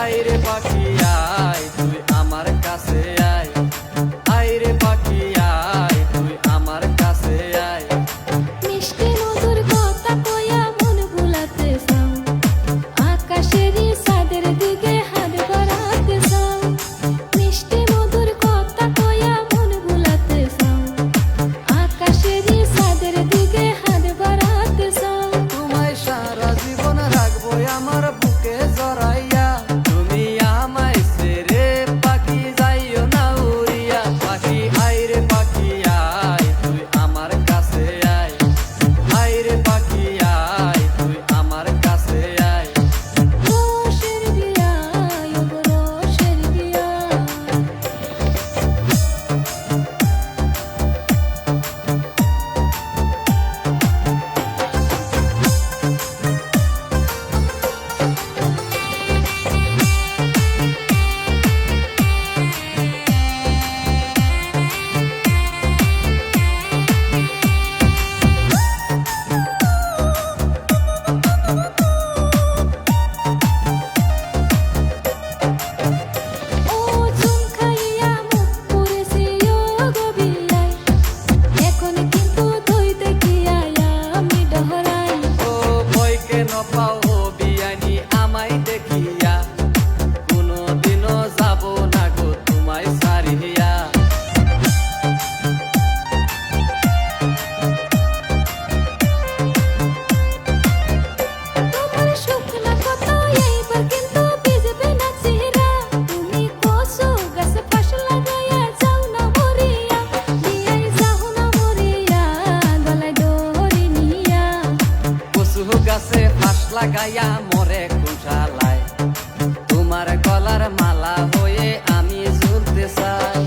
আইরে পাখি আয় তুই আমার কাছে আয়, আইরে পাখি আয় তুই আমার কাছে আয়। মিষ্টি মধুর কথা কইয়া মন ভুলাতে চাও, আকাশেরই চাঁদের দিকে হাত বাড়াতে চাও। মিষ্টি মধুর কথা কইয়া মন ভুলাতে চাও, আকাশেরই চাঁদের দিকে হাত বাড়াতে চাও। তোমায় সারা জীবন রাখবো আমার বুকে জড়াইয়া, তুমি আমায় ছেড়ে পাখি যাইও না উড়িয়া। পাখি আইরে পাখি আয় তুই আমার কাছে আয়, আইরে পাখি আয় তুই আমার কাছে আয়। রোষের বিয়ায় ও গো রোষের বিয়ায়, ও চুন খাইয়া মুখ পুড়েছি ও গো বিয়ায়, এখন কিন্তু তুই দেখিয়াই আমি ডহরাই। ও ভয় কেন পাও ও বিয়ানি আমায় দেখিয়া, কোনোদিনও যাব না গো তোমায় ছাড়িয়া। তোমার শুকনা কথা এইবার কিন্তু ভিজবে না চেহারা, তুমি কচু গাছে ফাঁস লাগাইয়া যাও না মরিয়া, বিয়ায় যাও না মরিয়া, গলায় দড়ি নিয়া। কচু গাছে ফাঁস লাগাইয়া মরে কুশালায়, তোমার গলার মালা হয়ে আমি ঝুলতে চাই।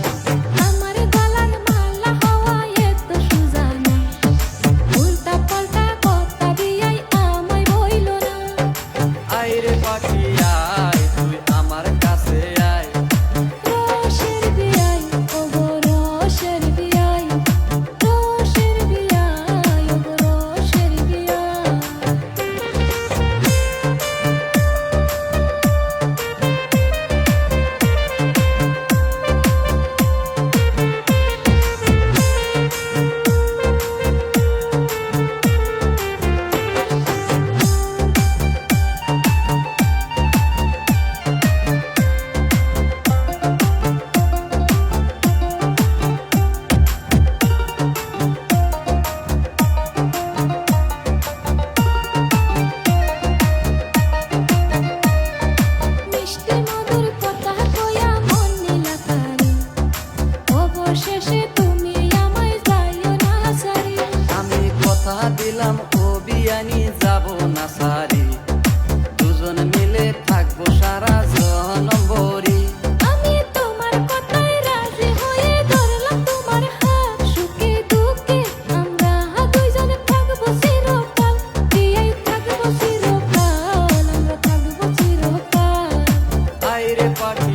আমার গলার মালা হওয়া এত সোজা না, উল্টা পাল্টা কথা বিয়ায় আমায় বইল না। আইরে পাখি আয় তুই আমার কাছে আয়, রোষের বিয়ায় ও গো রোষের বিয়ায়, রোষের বিয়ায় ও গো রোষের বিয়ায়। মিষ্টি মধুর কথা কইয়া মন নিলা কারে, অবশেষে তুমি আমায় যাইও না ছাড়ি। আমি কথা দিলাম ও বিয়ানি যাব না সারি, দুজন মিলে থাকবো সারা জনম ভরি। আমি তোমার কথায় রাজি হয়ে ধরলাম তোমার হাত, সুখে দুঃখে আমরা দুইজন থাকবো চিরকাল, বিয়ায় থাকবো চিরকাল, আমরা থাকবো চিরকাল। আইরে পাখি